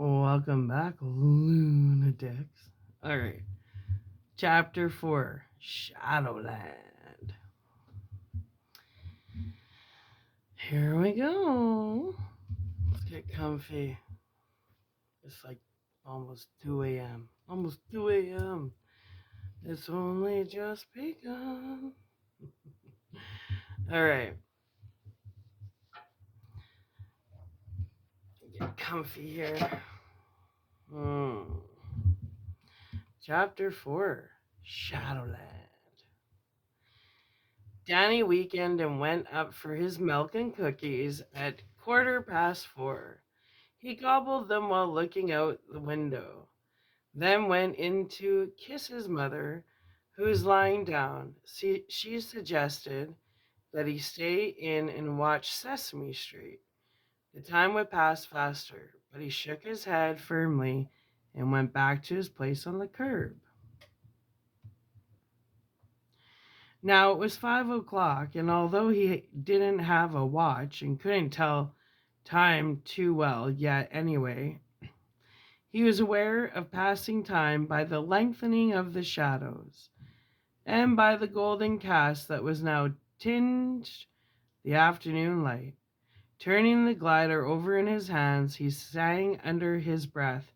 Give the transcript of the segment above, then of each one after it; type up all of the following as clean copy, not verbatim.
Welcome back, lunatics. Alright, Chapter 4 Shadowland. Here we go. Let's get comfy. It's like almost 2 a.m. Almost 2 a.m. It's only just begun. Alright, get comfy here. Chapter 4 Shadowland. Danny weakened and went up for his milk and cookies at 4:15. He gobbled them while looking out the window, then went in to kiss his mother, who was lying down. She suggested that he stay in and watch Sesame Street. The time would pass faster, but he shook his head firmly and went back to his place on the curb. Now it was 5 o'clock, and although he didn't have a watch and couldn't tell time too well yet anyway, he was aware of passing time by the lengthening of the shadows and by the golden cast that was now tinged the afternoon light. Turning the glider over in his hands, he sang under his breath,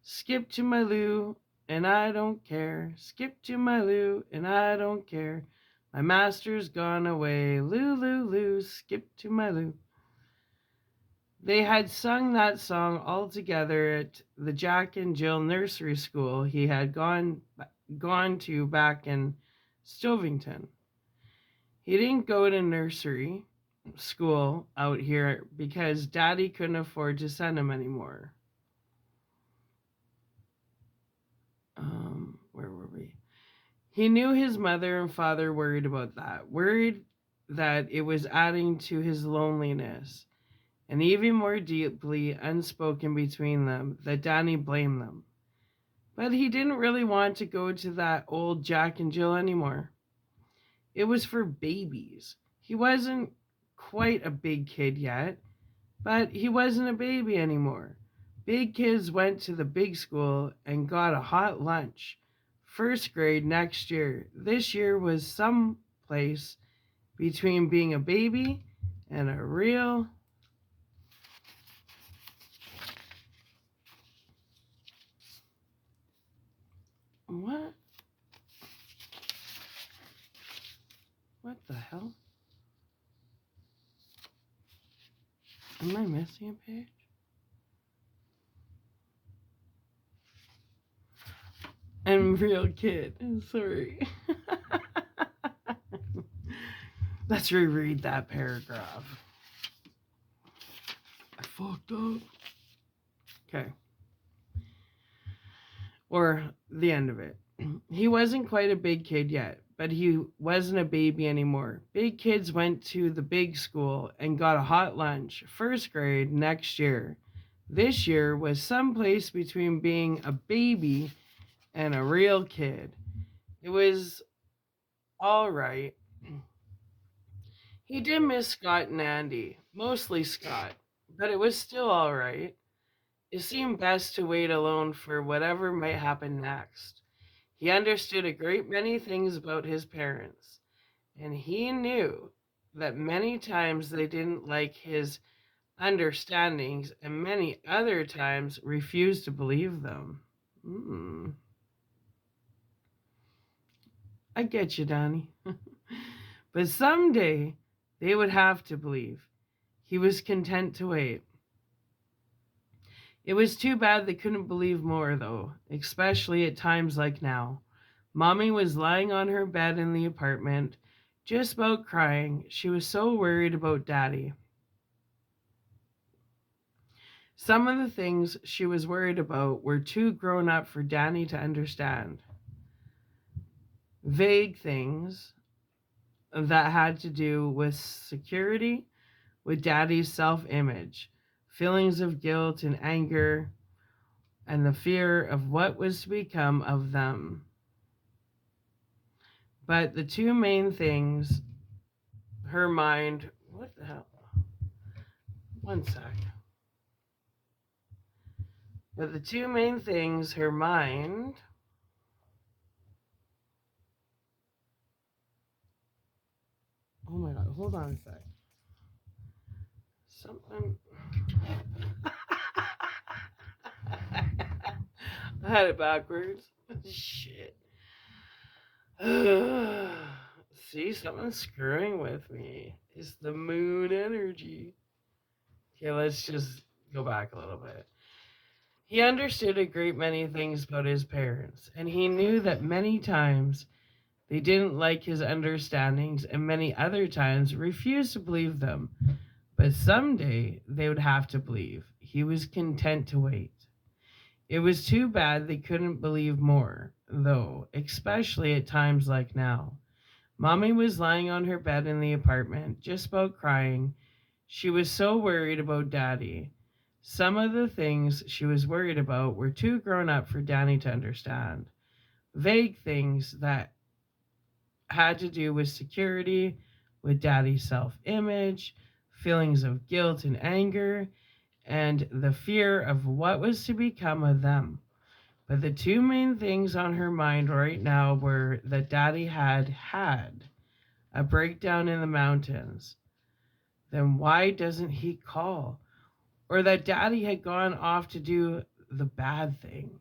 "Skip to my loo, and I don't care. Skip to my loo, and I don't care. My master's gone away. Loo, loo, loo, skip to my loo." They had sung that song all together at the Jack and Jill nursery school he had gone to back in Stovington. He didn't go to nursery school out here because Daddy couldn't afford to send him anymore. Where were we? He knew his mother and father worried about that, worried that it was adding to his loneliness, and even more deeply unspoken between them that Danny blamed them. But he didn't really want to go to that old Jack and Jill anymore. It was for babies. He wasn't quite a big kid yet, but he wasn't a baby anymore. Big kids went to the big school and got a hot lunch. First grade next year. This year was some place between being a baby and a real what? What the hell? Am I missing a page? I'm a real kid. Sorry. Let's reread that paragraph. I fucked up. Okay. Or the end of it. He wasn't quite a big kid yet, but he wasn't a baby anymore. Big kids went to the big school and got a hot lunch. First grade next year. This year was someplace between being a baby and a real kid. It was all right. He did miss Scott and Andy, mostly Scott, but it was still all right. It seemed best to wait alone for whatever might happen next. He understood a great many things about his parents, and he knew that many times they didn't like his understandings and many other times refused to believe them. I get you, Donnie. But someday they would have to believe. He was content to wait. It was too bad they couldn't believe more, though, especially at times like now. Mommy was lying on her bed in the apartment, just about crying. She was so worried about Daddy. Some of the things she was worried about were too grown up for Danny to understand. Vague things that had to do with security, with Daddy's self-image, feelings of guilt and anger, and the fear of what was to become of them. But the two main things her mind, what the hell? One sec. But the two main things her mind. Oh my god, hold on a sec. Something. I had it backwards. Shit. See, something's screwing with me. It's the moon energy. Okay, let's just go back a little bit. He understood a great many things about his parents, and he knew that many times they didn't like his understandings and many other times refused to believe them. But someday they would have to believe. He was content to wait. It was too bad they couldn't believe more, though, especially at times like now. Mommy was lying on her bed in the apartment, just about crying. She was so worried about Daddy. Some of the things she was worried about were too grown up for Danny to understand. Vague things that had to do with security, with Daddy's self image, feelings of guilt and anger, and the fear of what was to become of them. But the two main things on her mind right now were that Daddy had a breakdown in the mountains. Then why doesn't he call? Or that Daddy had gone off to do the bad thing.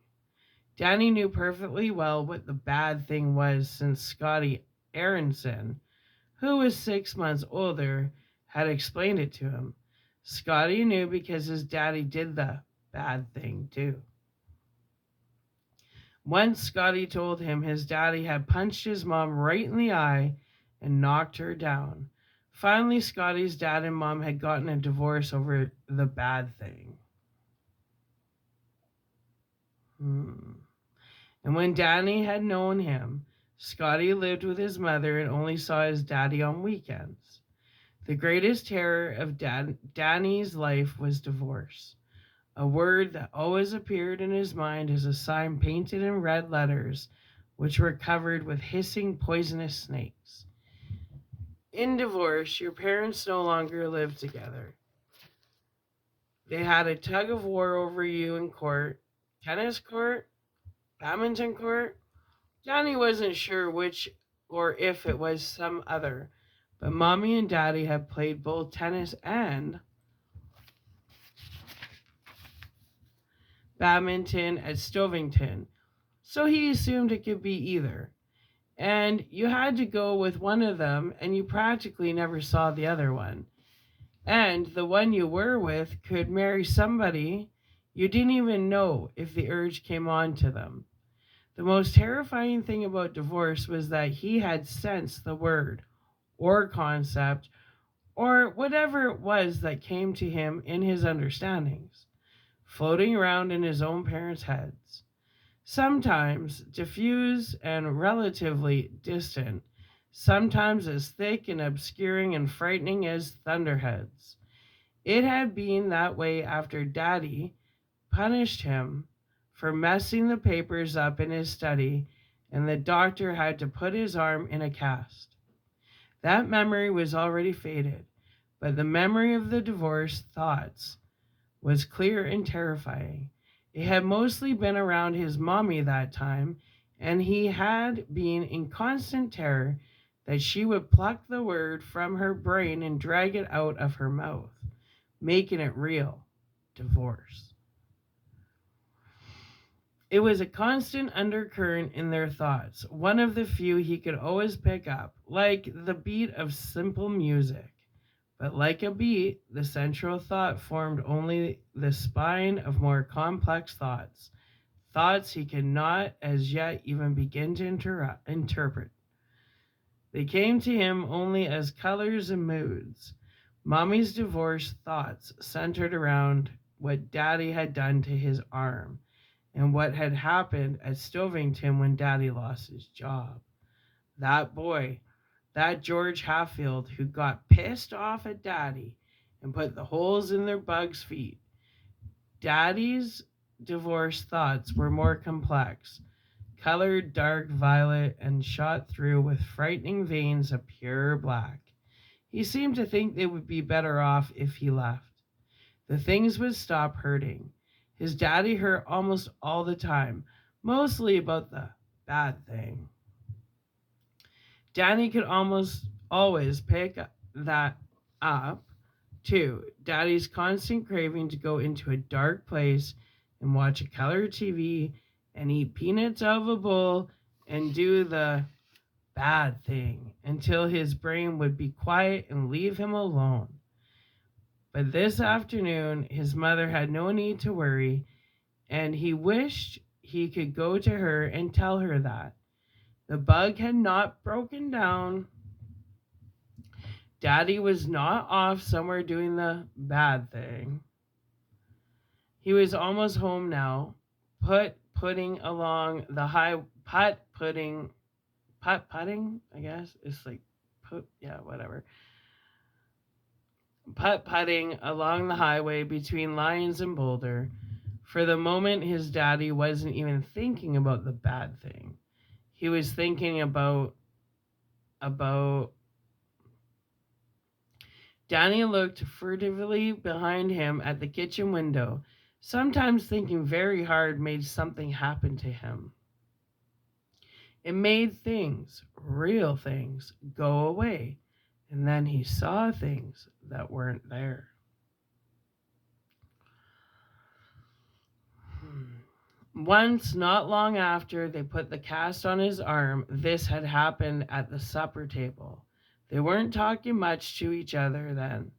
Danny knew perfectly well what the bad thing was since Scotty Aronson, who was 6 months older, had explained it to him. Scotty knew because his daddy did the bad thing too. Once Scotty told him his daddy had punched his mom right in the eye and knocked her down. Finally, Scotty's dad and mom had gotten a divorce over the bad thing. And when Danny had known him, Scotty lived with his mother and only saw his daddy on weekends. The greatest terror of Danny's life was divorce, a word that always appeared in his mind as a sign painted in red letters, which were covered with hissing poisonous snakes. In divorce, your parents no longer lived together. They had a tug of war over you in court, tennis court, badminton court. Johnny wasn't sure which or if it was some other, but Mommy and Daddy had played both tennis and badminton at Stovington, so he assumed it could be either. And you had to go with one of them, and you practically never saw the other one. And the one you were with could marry somebody you didn't even know if the urge came on to them. The most terrifying thing about divorce was that he had sensed the word or concept or whatever it was that came to him in his understandings, floating around in his own parents' heads. Sometimes diffuse and relatively distant, sometimes as thick and obscuring and frightening as thunderheads. It had been that way after Daddy punished him for messing the papers up in his study, and the doctor had to put his arm in a cast. That memory was already faded, but the memory of the divorce thoughts was clear and terrifying. It had mostly been around his mommy that time, and he had been in constant terror that she would pluck the word from her brain and drag it out of her mouth, making it real. Divorce. It was a constant undercurrent in their thoughts, one of the few he could always pick up, like the beat of simple music. But like a beat, the central thought formed only the spine of more complex thoughts, thoughts he could not as yet even begin to interpret. They came to him only as colors and moods. Mommy's divorce thoughts centered around what Daddy had done to his arm and what had happened at Stovington when Daddy lost his job. That boy, that George Hatfield who got pissed off at Daddy and put the holes in their bugs' feet. Daddy's divorce thoughts were more complex, colored dark violet and shot through with frightening veins of pure black. He seemed to think they would be better off if he left. The things would stop hurting. His daddy hurt almost all the time, mostly about the bad thing. Danny could almost always pick that up too. Daddy's constant craving to go into a dark place and watch a color TV and eat peanuts out of a bowl and do the bad thing until his brain would be quiet and leave him alone. But this afternoon, his mother had no need to worry, and he wished he could go to her and tell her that. The bug had not broken down. Daddy was not off somewhere doing the bad thing. He was almost home now, putting along the high putt putting, I guess. It's like whatever. Putt-putting along the highway between Lyons and Boulder. For the moment, his daddy wasn't even thinking about the bad thing. He was thinking about Danny looked furtively behind him at the kitchen window. Sometimes thinking very hard made something happen to him. It made things, real things, go away. And then he saw things that weren't there. Once, not long after they put the cast on his arm, this had happened at the supper table. They weren't talking much to each other then,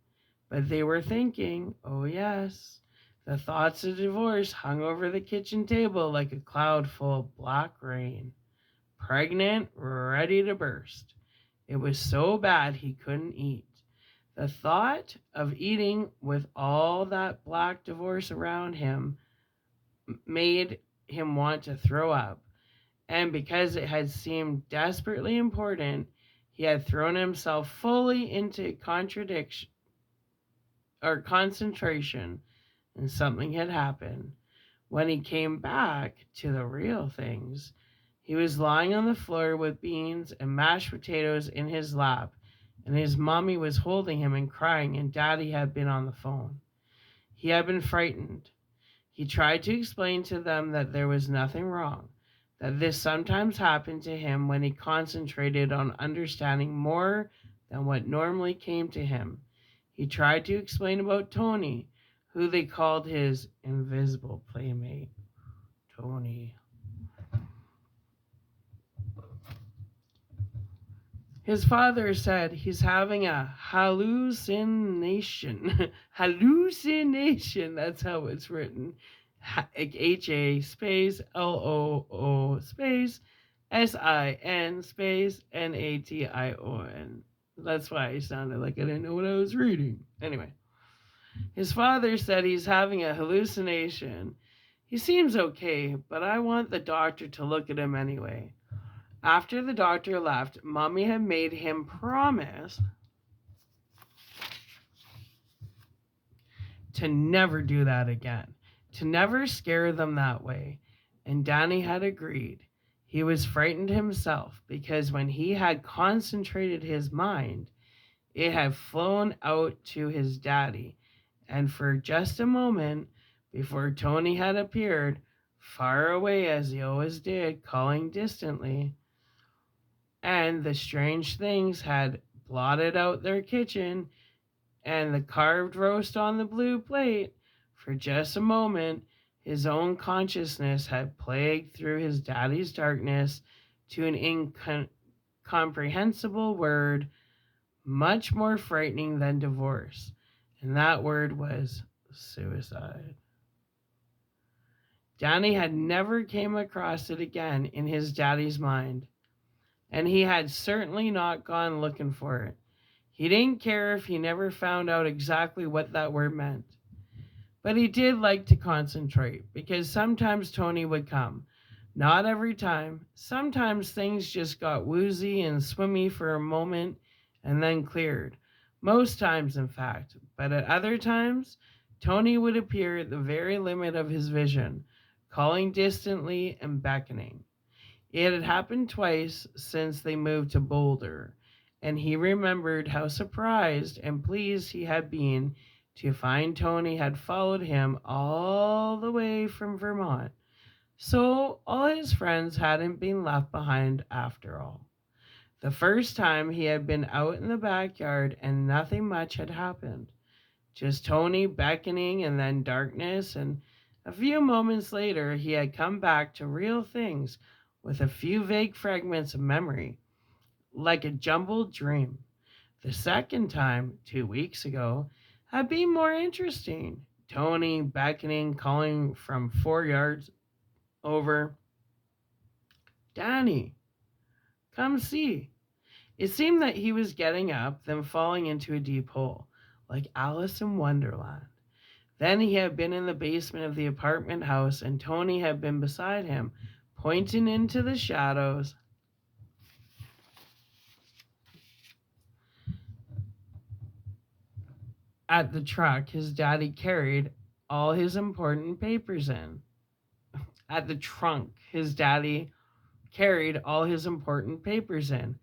but they were thinking, oh yes. The thoughts of divorce hung over the kitchen table like a cloud full of black rain. Pregnant, ready to burst. It was so bad he couldn't eat. The thought of eating with all that black divorce around him made him want to throw up. And because it had seemed desperately important, he had thrown himself fully into concentration, and something had happened. When he came back to the real things, he was lying on the floor with beans and mashed potatoes in his lap, and his mommy was holding him and crying, and Daddy had been on the phone. He had been frightened. He tried to explain to them that there was nothing wrong, that this sometimes happened to him when he concentrated on understanding more than what normally came to him. He tried to explain about Tony, who they called his invisible playmate. Tony. His father said he's having a hallucination. Hallucination, that's how it's written. H-A space L-O-O space S-I-N space N-A-T-I-O-N. That's why I sounded like I didn't know what I was reading. Anyway, his father said he's having a hallucination. He seems okay, but I want the doctor to look at him anyway. After the doctor left, Mommy had made him promise to never do that again, to never scare them that way, and Danny had agreed. He was frightened himself because when he had concentrated his mind, it had flown out to his daddy, and for just a moment, before Tony had appeared, far away as he always did, calling distantly, and the strange things had blotted out their kitchen and the carved roast on the blue plate. For just a moment, his own consciousness had plagued through his daddy's darkness to an incomprehensible word, much more frightening than divorce, and that word was suicide. Danny had never came across it again in his daddy's mind, and he had certainly not gone looking for it. He didn't care if he never found out exactly what that word meant. But he did like to concentrate, because sometimes Tony would come. Not every time. Sometimes things just got woozy and swimmy for a moment and then cleared. Most times, in fact. But at other times, Tony would appear at the very limit of his vision, calling distantly and beckoning. It had happened twice since they moved to Boulder, and he remembered how surprised and pleased he had been to find Tony had followed him all the way from Vermont. So all his friends hadn't been left behind after all. The first time he had been out in the backyard and nothing much had happened. Just Tony beckoning and then darkness, and a few moments later he had come back to real things with a few vague fragments of memory, like a jumbled dream. The second time, 2 weeks ago, had been more interesting. Tony beckoning, calling from 4 yards over, Danny, come see. It seemed that he was getting up, then falling into a deep hole, like Alice in Wonderland. Then he had been in the basement of the apartment house, and Tony had been beside him, pointing into the shadows. At the truck his daddy carried all his important papers in. At the trunk his daddy carried all his important papers in,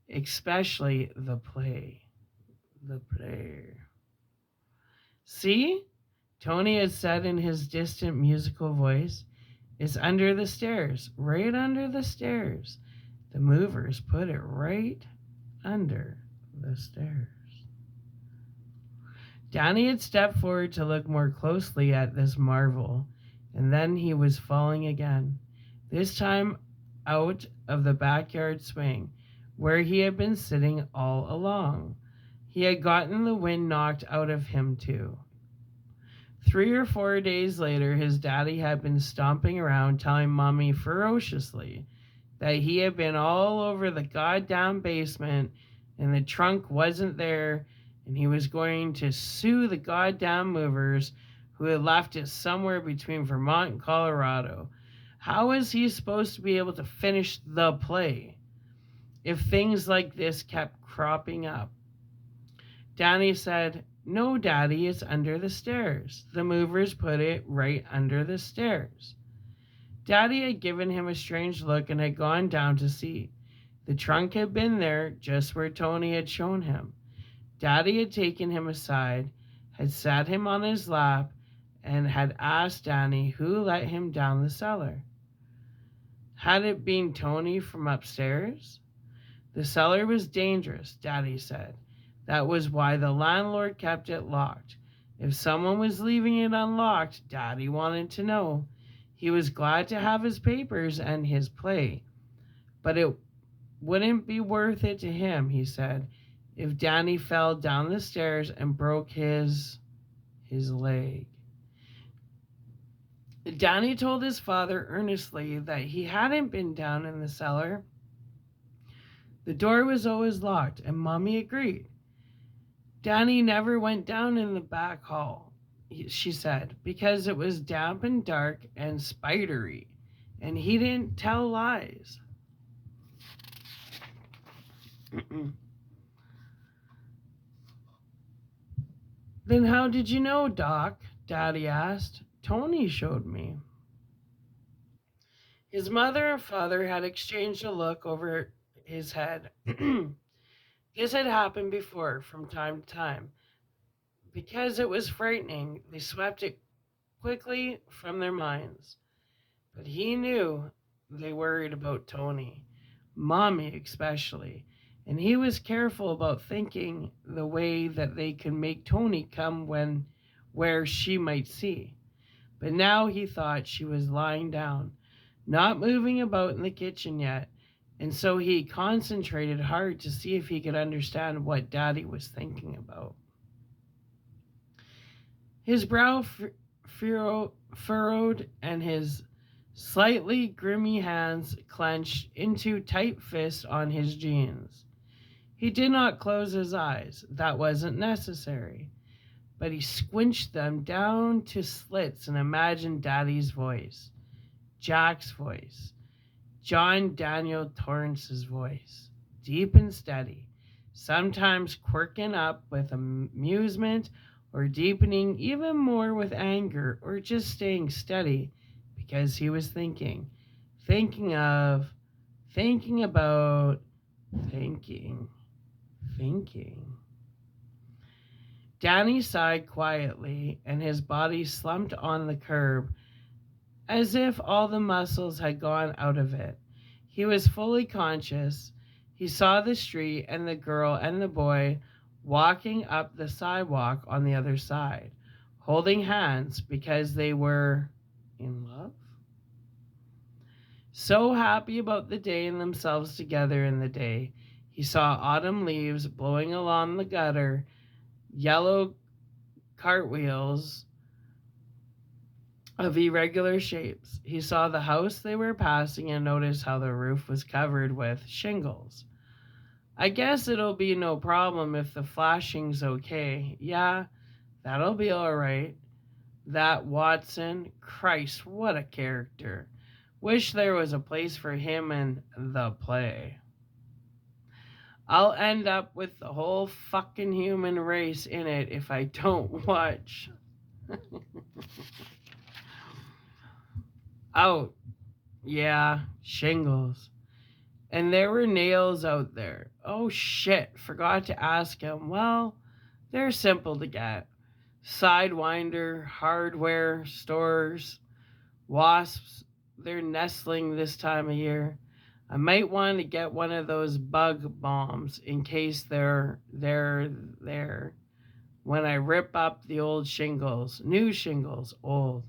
especially the play. The play. See? Tony had said in his distant musical voice, it's under the stairs, right under the stairs. The movers put it right under the stairs. Danny had stepped forward to look more closely at this marvel, and then he was falling again, this time out of the backyard swing, where he had been sitting all along. He had gotten the wind knocked out of him too. 3 or 4 days later, his daddy had been stomping around telling Mommy ferociously that he had been all over the goddamn basement and the trunk wasn't there, and he was going to sue the goddamn movers who had left it somewhere between Vermont and Colorado. How was he supposed to be able to finish the play if things like this kept cropping up? Danny said, no, Daddy, it's under the stairs. The movers put it right under the stairs. Daddy had given him a strange look and had gone down to see. The trunk had been there, just where Tony had shown him. Daddy had taken him aside, had sat him on his lap, and had asked Danny who let him down the cellar. Had it been Tony from upstairs? The cellar was dangerous, Daddy said. That was why the landlord kept it locked. If someone was leaving it unlocked, Daddy wanted to know. He was glad to have his papers and his play, but it wouldn't be worth it to him, he said, if Danny fell down the stairs and broke his leg. Danny told his father earnestly that he hadn't been down in the cellar. The door was always locked, and Mommy agreed. Danny never went down in the back hall, she said, because it was damp and dark and spidery, and he didn't tell lies. Then how did you know, Doc? Daddy asked. Tony showed me. His mother and father had exchanged a look over his head. This had happened before from time to time. Because it was frightening, they swept it quickly from their minds. But he knew they worried about Tony, Mommy especially, and he was careful about thinking the way that they could make Tony come where she might see. But now he thought she was lying down, not moving about in the kitchen yet, and so he concentrated hard to see if he could understand what Daddy was thinking about. His brow furrowed and his slightly grimy hands clenched into tight fists on his jeans. He did not close his eyes. That wasn't necessary. But he squinched them down to slits and imagined Daddy's voice, Jack's voice, John Daniel Torrance's voice, deep and steady, sometimes quirking up with amusement or deepening even more with anger, or just staying steady because he was thinking about, thinking. Danny sighed quietly, and his body slumped on the curb as if all the muscles had gone out of it. He was fully conscious. He saw the street and the girl and the boy walking up the sidewalk on the other side, holding hands because they were in love. So happy about the day and themselves together in the day. He saw autumn leaves blowing along the gutter, yellow cartwheels of irregular shapes. He saw the house they were passing and noticed how the roof was covered with shingles. I guess it'll be no problem if the flashing's okay. Yeah, that'll be all right. That Watson, Christ, what a character. Wish there was a place for him in the play. I'll end up with the whole fucking human race in it if I don't watch. Out. Yeah, shingles. And there were nails out there. Oh shit, forgot to ask him. Well, they're simple to get. Sidewinder, hardware stores, wasps, they're nestling this time of year. I might want to get one of those bug bombs in case they're there when I rip up the old shingles, new shingles, old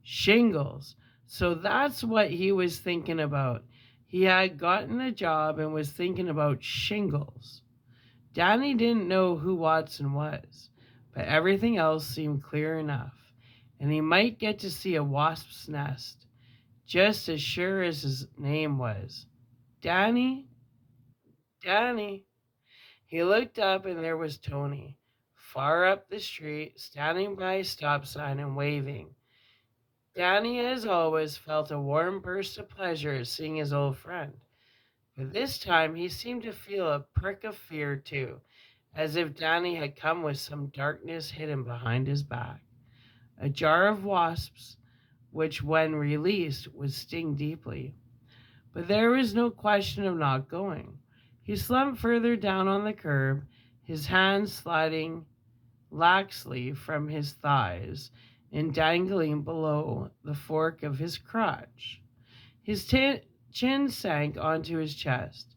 shingles. So that's what he was thinking about. He had gotten a job and was thinking about shingles. Danny didn't know who Watson was, but everything else seemed clear enough, and he might get to see a wasp's nest, just as sure as his name was. Danny? Danny? He looked up and there was Tony, far up the street, standing by a stop sign and waving. Danny, as always, felt a warm burst of pleasure at seeing his old friend. But this time he seemed to feel a prick of fear too, as if Danny had come with some darkness hidden behind his back. A jar of wasps, which when released would sting deeply. But there was no question of not going. He slumped further down on the curb, his hands sliding laxly from his thighs and dangling below the fork of his crotch. His chin sank onto his chest.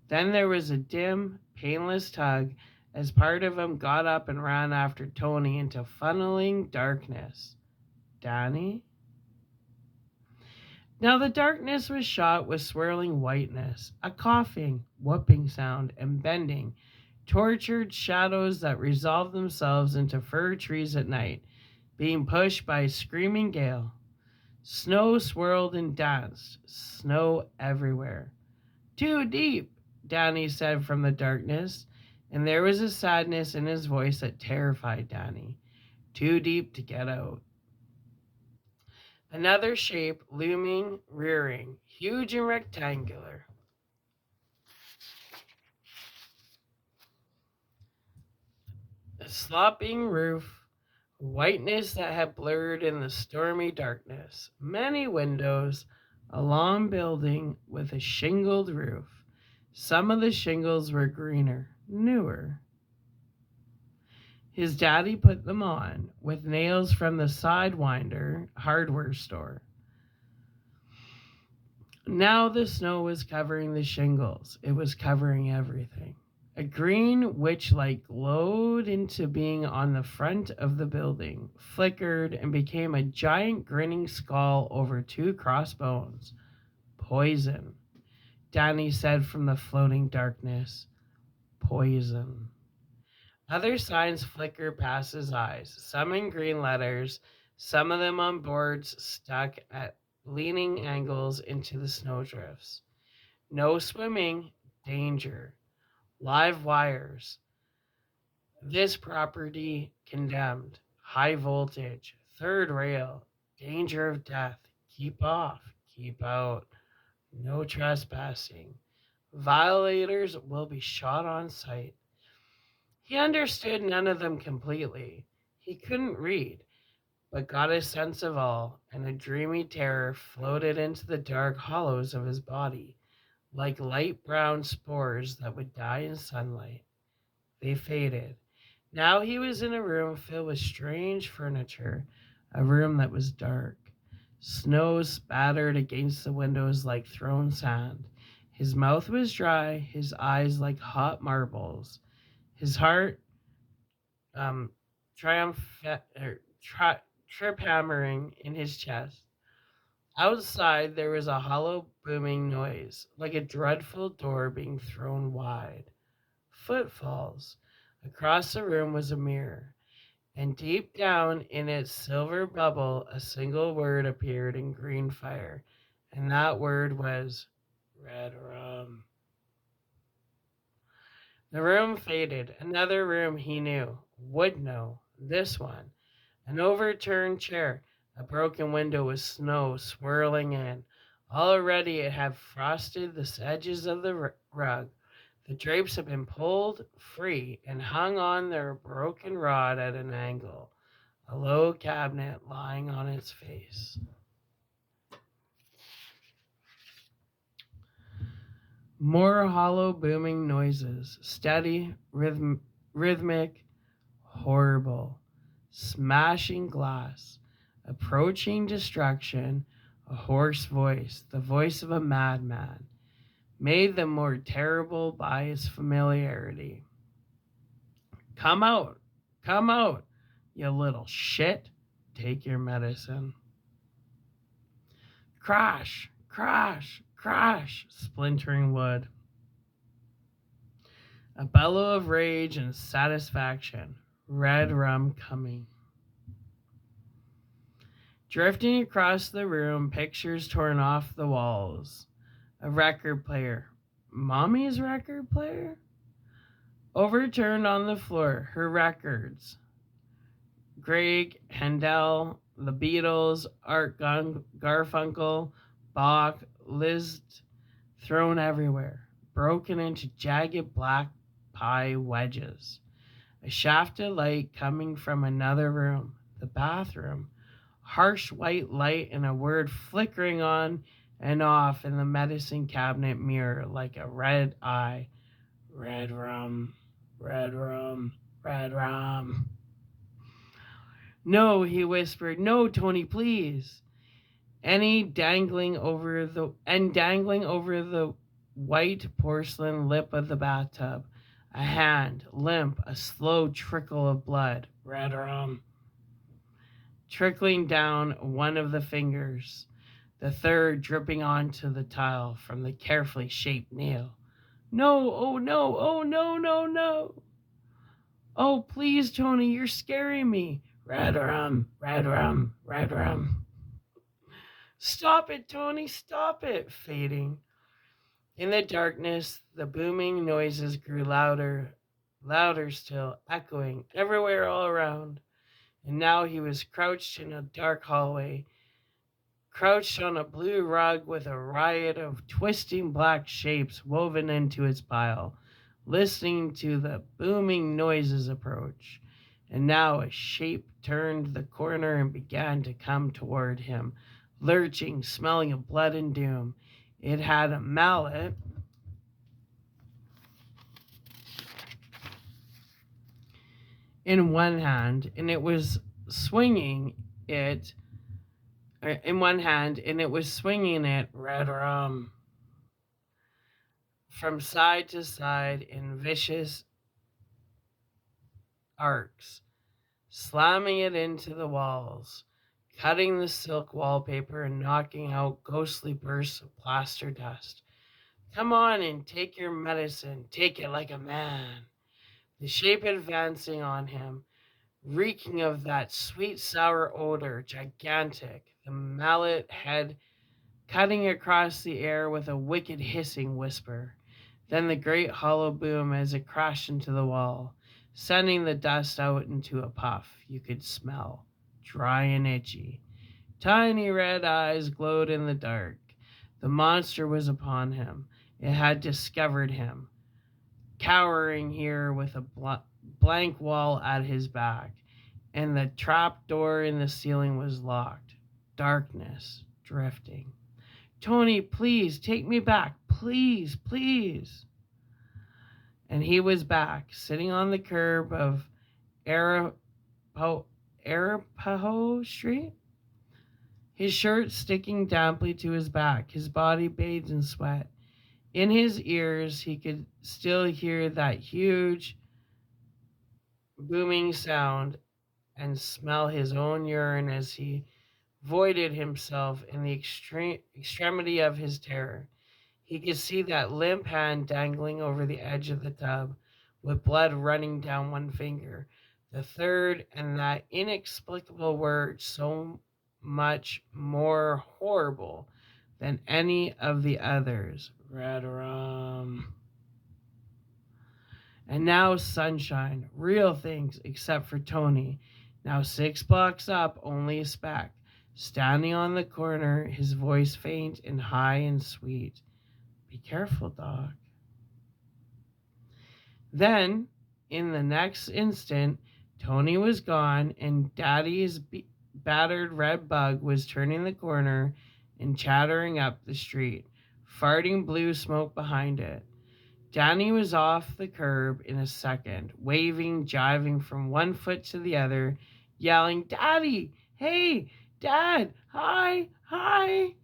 Then there was a dim, painless tug as part of him got up and ran after Tony into funneling darkness. Danny? Now the darkness was shot with swirling whiteness, a coughing, whooping sound, and bending, tortured shadows that resolved themselves into fir trees at night, being pushed by a screaming gale. Snow swirled and danced, snow everywhere. Too deep, Danny said from the darkness, and there was a sadness in his voice that terrified Danny. Too deep to get out. Another shape looming, rearing, huge and rectangular. A sloping roof, whiteness that had blurred in the stormy darkness. Many windows, a long building with a shingled roof. Some of the shingles were greener, newer. His daddy put them on with nails from the Sidewinder hardware store. Now the snow was covering the shingles. It was covering everything. A green witch-light glowed into being on the front of the building, flickered, and became a giant grinning skull over two crossbones. Poison, Danny said from the floating darkness. Poison. Other signs flickered past his eyes, some in green letters, some of them on boards stuck at leaning angles into the snowdrifts. No swimming, danger. Live wires. This property condemned. High voltage. Third rail. Danger of death. Keep off. Keep out. No trespassing. Violators will be shot on sight. He understood none of them completely. He couldn't read, but got a sense of all, and a dreamy terror floated into the dark hollows of his body, like light brown spores that would die in sunlight. They faded. Now he was in a room filled with strange furniture, a room that was dark. Snow spattered against the windows like thrown sand. His mouth was dry, his eyes like hot marbles. His heart um, trip hammering in his chest. Outside, there was a hollow, booming noise, like a dreadful door being thrown wide. Footfalls. Across the room was a mirror, and deep down in its silver bubble, a single word appeared in green fire, and that word was red rum. The room faded. Another room he knew, would know, this one. An overturned chair, a broken window with snow swirling in. Already it had frosted the edges of the rug. The drapes had been pulled free and hung on their broken rod at an angle. A low cabinet lying on its face. More hollow booming noises, steady, rhythmic, horrible. Smashing glass, approaching destruction, a hoarse voice, the voice of a madman, made them more terrible by its familiarity. Come out, you little shit. Take your medicine. Crash, crash, crash, splintering wood. A bellow of rage and satisfaction. Red rum coming. Drifting across the room, pictures torn off the walls. A record player. Mommy's record player? Overturned on the floor, her records. Grieg, Handel, the Beatles, Art Garfunkel, Bach, Liszt, thrown everywhere, broken into jagged black pie wedges. A shaft of light coming from another room, the bathroom. Harsh white light and a word flickering on and off in the medicine cabinet mirror like a red eye. Red rum, red rum, red rum. No, he whispered. No, Tony, please. Dangling over the white porcelain lip of the bathtub. A hand, limp, a slow trickle of blood. Red rum. Trickling down one of the fingers, the third dripping onto the tile from the carefully shaped nail. No, oh no, oh no, no, no. Oh, please, Tony, you're scaring me. Red rum, red rum, red rum. Stop it, Tony, stop it, fading. In the darkness, the booming noises grew louder, louder still, echoing everywhere all around. And now he was crouched in a dark hallway, crouched on a blue rug with a riot of twisting black shapes woven into its pile, listening to the booming noises approach. And now a shape turned the corner and began to come toward him, lurching, smelling of blood and doom. It had a mallet in one hand, and it was swinging it in one hand, and it was swinging it red rum from side to side in vicious arcs, slamming it into the walls, cutting the silk wallpaper and knocking out ghostly bursts of plaster dust. Come on and take your medicine. Take it like a man. The shape advancing on him, reeking of that sweet sour odor, gigantic, the mallet head cutting across the air with a wicked hissing whisper. Then the great hollow boom as it crashed into the wall, sending the dust out into a puff you could smell, dry and itchy. Tiny red eyes glowed in the dark. The monster was upon him. It had discovered him, cowering here with a blank wall at his back, and the trap door in the ceiling was locked. Darkness, drifting. Tony, please take me back. Please, please. And he was back, sitting on the curb of Arapahoe Street, his shirt sticking damply to his back, his body bathed in sweat. In his ears, he could still hear that huge, booming sound and smell his own urine as he voided himself in the extremity of his terror. He could see that limp hand dangling over the edge of the tub, with blood running down one finger, the third, and that inexplicable word so much more horrible than any of the others. Red rum. And now sunshine, real things except for Tony. Now 6 blocks up, only a speck. Standing on the corner, his voice faint and high and sweet. Be careful, Doc. Then, in the next instant, Tony was gone and Daddy's battered red bug was turning the corner and chattering up the street, farting blue smoke behind it. Danny was off the curb in a second, waving, jiving from one foot to the other, yelling, Daddy! Hey! Dad! Hi! Hi!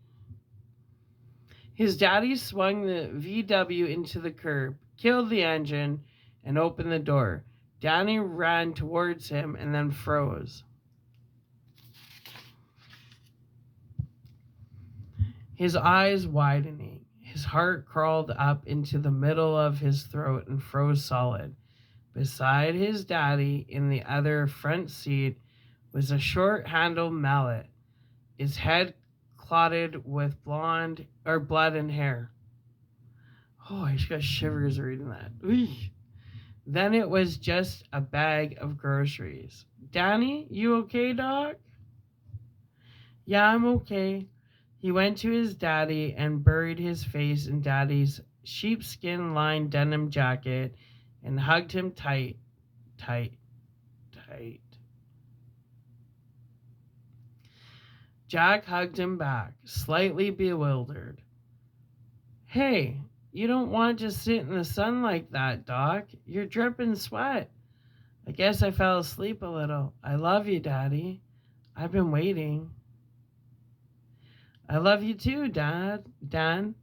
His daddy swung the VW into the curb, killed the engine, and opened the door. Danny ran towards him and then froze. His eyes widening. His heart crawled up into the middle of his throat and froze solid. Beside his daddy, in the other front seat, was a short-handled mallet, its head clotted with blood and hair. Oh, I just got shivers reading that. Eesh. Then it was just a bag of groceries. Danny, you okay, Doc? Yeah, I'm okay. He went to his daddy and buried his face in Daddy's sheepskin-lined denim jacket and hugged him tight, tight, tight. Jack hugged him back, slightly bewildered. Hey, you don't want to sit in the sun like that, Doc. You're dripping sweat. I guess I fell asleep a little. I love you, Daddy. I've been waiting. I love you too, Dan.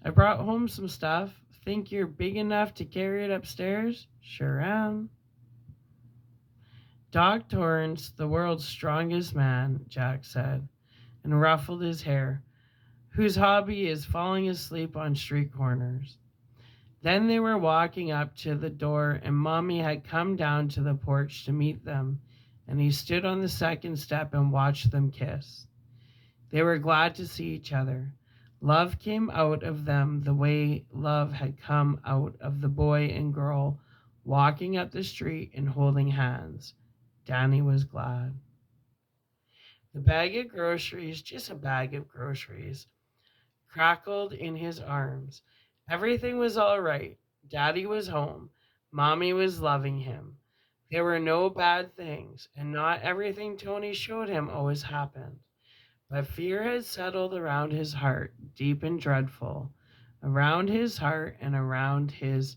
I brought home some stuff. Think you're big enough to carry it upstairs? Sure am. Doc Torrance, the world's strongest man, Jack said, and ruffled his hair, whose hobby is falling asleep on street corners. Then they were walking up to the door, and Mommy had come down to the porch to meet them, and he stood on the second step and watched them kiss. They were glad to see each other. Love came out of them the way love had come out of the boy and girl walking up the street and holding hands. Danny was glad. The bag of groceries, just a bag of groceries, crackled in his arms. Everything was all right. Daddy was home. Mommy was loving him. There were no bad things, and not everything Tony showed him always happened. But fear had settled around his heart, deep and dreadful, around his heart and around his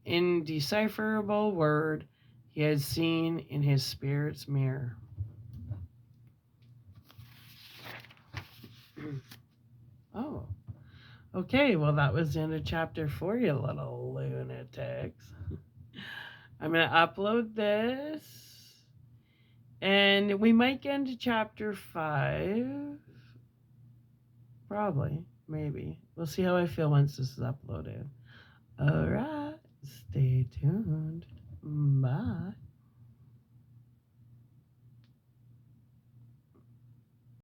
indecipherable word he had seen in his spirit's mirror. Oh, okay. Well, that was the end of chapter 4, you little lunatics. I'm going to upload this. And we might get into chapter 5. Probably. Maybe. We'll see how I feel once this is uploaded. All right.